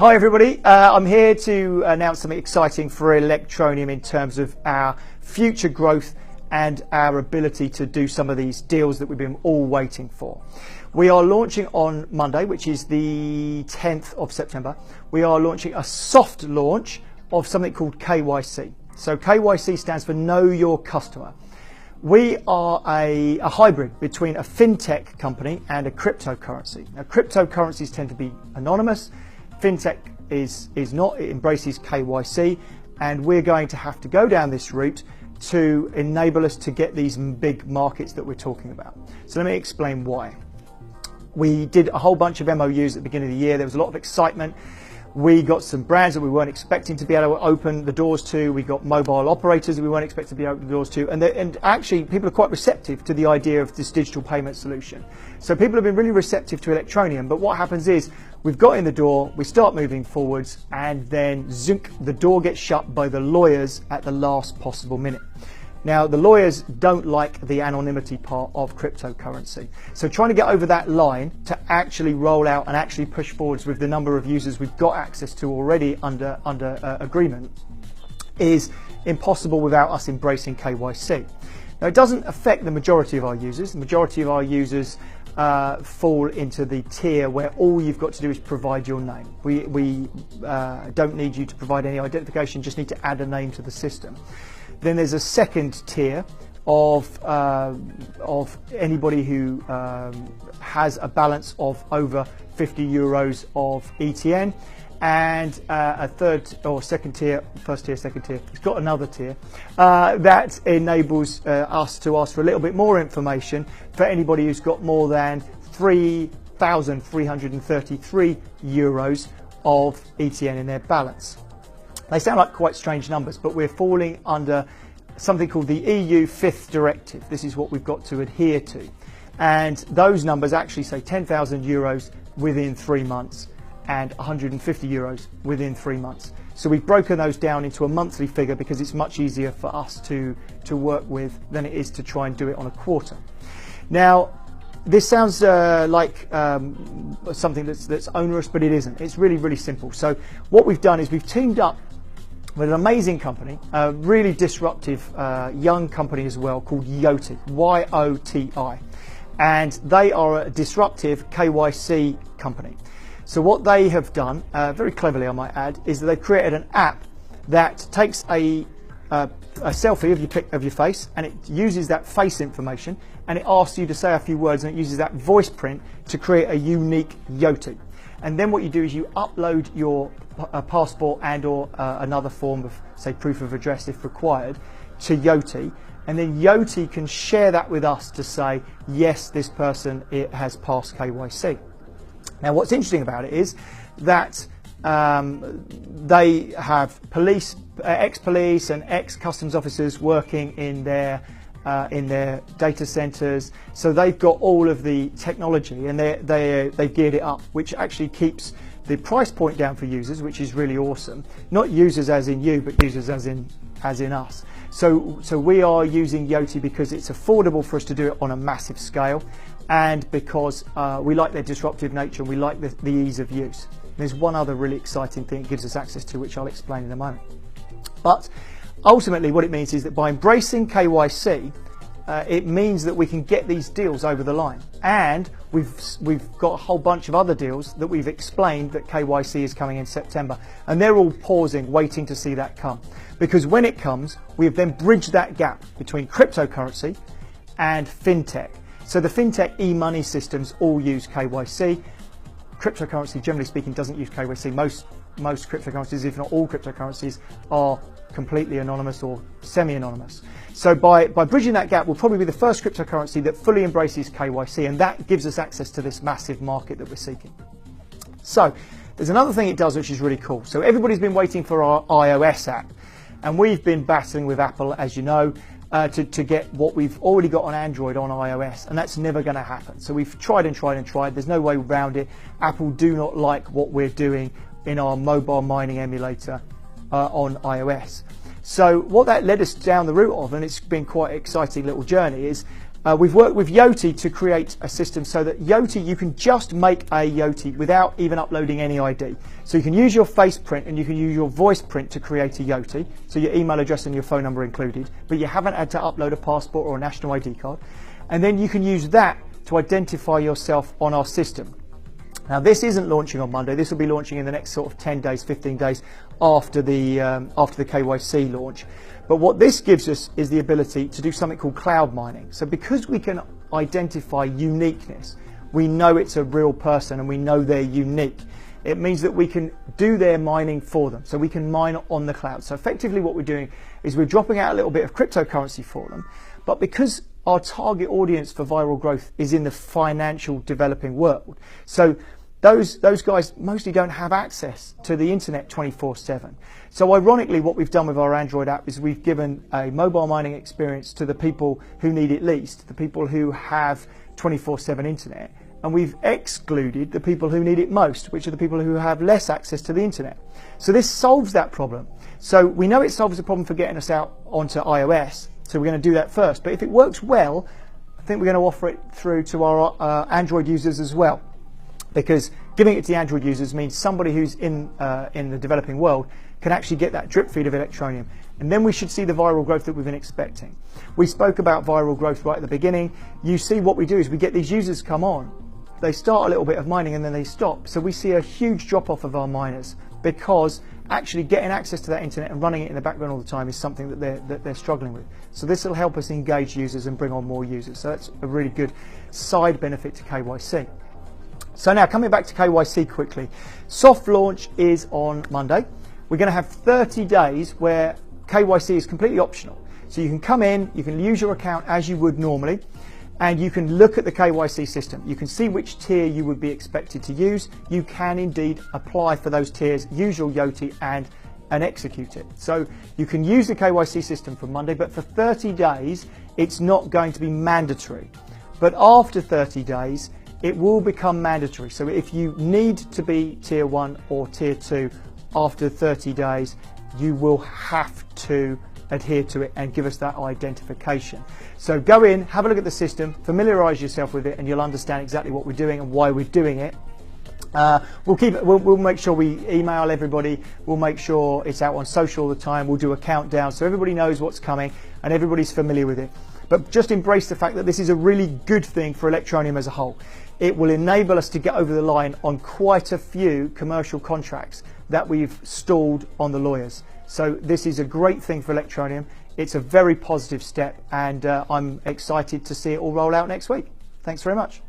Hi everybody, I'm here to announce something exciting for Electroneum in terms of our future growth and our ability to do some of these deals that we've been all waiting for. We are launching on Monday, which is the 10th of September. We are launching a soft launch of something called KYC. So KYC stands for Know Your Customer. We are a hybrid between a fintech company and a cryptocurrency. Now, cryptocurrencies tend to be anonymous. Fintech is not. It embraces KYC, and we're going to have to go down this route to enable us to get these big markets that we're talking about. So let me explain why. We did a whole bunch of MOUs at the beginning of the year. There was a lot of excitement. We got some brands that we weren't expecting to be able to open the doors to. We got mobile operators that we weren't expecting to be able to open the doors to. And actually, people are quite receptive to the idea of this digital payment solution. So people have been really receptive to Electroneum. But what happens is, we've got in the door, we start moving forwards, and then zunk, the door gets shut by the lawyers at the last possible minute. Now, the lawyers don't like the anonymity part of cryptocurrency. So trying to get over that line to actually roll out and actually push forwards with the number of users we've got access to already under agreement is impossible without us embracing KYC. Now, it doesn't affect the majority of our users. The majority of our users fall into the tier where all you've got to do is provide your name. We don't need you to provide any identification, just need to add a name to the system. Then there's a second tier of anybody who has a balance of over 50 euros of ETN, and a third or second tier, first tier, second tier, it's got another tier that enables us to ask for a little bit more information for anybody who's got more than 3,333 euros of ETN in their balance. They sound like quite strange numbers, but we're falling under something called the EU 5th directive. This is what we've got to adhere to. And those numbers actually say 10,000 euros within 3 months and 150 euros within 3 months. So we've broken those down into a monthly figure because it's much easier for us to work with than it is to try and do it on a quarter. Now, this sounds like something that's onerous, but it isn't. It's really, really simple. So what we've done is we've teamed up with an amazing company, a really disruptive young company as well, called Yoti, Y-O-T-I. And they are a disruptive KYC company. So what they have done, very cleverly I might add, is that they've created an app that takes a selfie of your face, and it uses that face information, and it asks you to say a few words, and it uses that voice print to create a unique Yoti. And then what you do is you upload your passport and or another form of, say, proof of address if required, to Yoti, and then Yoti can share that with us to say, yes, this person has passed KYC. Now, what's interesting about it is that they have police, ex-police and ex-customs officers working in their data centers, so they've got all of the technology, and they've geared it up, which actually keeps the price point down for users, which is really awesome. Not users as in you, but users as in us. So we are using Yoti because it's affordable for us to do it on a massive scale, and because we like their disruptive nature, and we like the ease of use. There's one other really exciting thing it gives us access to, which I'll explain in a moment. But ultimately, what it means is that by embracing KYC, it means that we can get these deals over the line. And we've got a whole bunch of other deals that we've explained that KYC is coming in September. And they're all pausing, waiting to see that come. Because when it comes, we've then bridged that gap between cryptocurrency and fintech. So the fintech e-money systems all use KYC. Cryptocurrency, generally speaking, doesn't use KYC. Most cryptocurrencies, if not all cryptocurrencies, are completely anonymous or semi-anonymous. So by bridging that gap, we'll probably be the first cryptocurrency that fully embraces KYC, and that gives us access to this massive market that we're seeking. So there's another thing it does which is really cool. So everybody's been waiting for our iOS app, and we've been battling with Apple, as you know, to get what we've already got on Android on iOS, and that's never going to happen. So we've tried and tried and tried. There's no way around it. Apple do not like what we're doing in our mobile mining emulator on iOS. So what that led us down the route of, and it's been quite an exciting little journey, is We've worked with youre to create a system so that youre, you can just make a youre without even uploading any ID. So you can use your face print and you can use your voice print to create a youre, so your email address and your phone number included, but you haven't had to upload a passport or a national ID card. And then you can use that to identify yourself on our system. Now this isn't launching on Monday, this will be launching in the next sort of 10 days, 15 days after the KYC launch. But what this gives us is the ability to do something called cloud mining. So because we can identify uniqueness, we know it's a real person and we know they're unique. It means that we can do their mining for them. So we can mine on the cloud. So effectively what we're doing is we're dropping out a little bit of cryptocurrency for them, but because our target audience for viral growth is in the financial developing world, so those guys mostly don't have access to the internet 24/7. So ironically, what we've done with our Android app is we've given a mobile mining experience to the people who need it least, the people who have 24/7 internet, and we've excluded the people who need it most, which are the people who have less access to the internet. So this solves that problem. So we know it solves the problem for getting us out onto iOS, so we're going to do that first. But if it works well, I think we're going to offer it through to our Android users as well, because giving it to the Android users means somebody who's in the developing world can actually get that drip feed of electroneum, and then we should see the viral growth that we've been expecting. We spoke about viral growth right at the beginning. You see what we do is we get these users come on, they start a little bit of mining and then they stop. So we see a huge drop off of our miners because actually getting access to that internet and running it in the background all the time is something that they're struggling with. So this will help us engage users and bring on more users. So that's a really good side benefit to KYC. So now coming back to KYC quickly, soft launch is on Monday. We're going to have 30 days where KYC is completely optional. So you can come in, you can use your account as you would normally, and you can look at the KYC system. You can see which tier you would be expected to use. You can indeed apply for those tiers, use your youre and execute it. So you can use the KYC system from Monday, but for 30 days, it's not going to be mandatory. But after 30 days, it will become mandatory. So if you need to be tier 1 or tier 2 after 30 days, you will have to adhere to it and give us that identification. So go in, have a look at the system, familiarize yourself with it, and you'll understand exactly what we're doing and why we're doing it. We'll make sure we email everybody, we'll make sure it's out on social all the time, we'll do a countdown so everybody knows what's coming and everybody's familiar with it. But just embrace the fact that this is a really good thing for electroneum as a whole. It will enable us to get over the line on quite a few commercial contracts that we've stalled on the lawyers. So this is a great thing for electroneum. It's a very positive step, and I'm excited to see it all roll out next week. Thanks very much.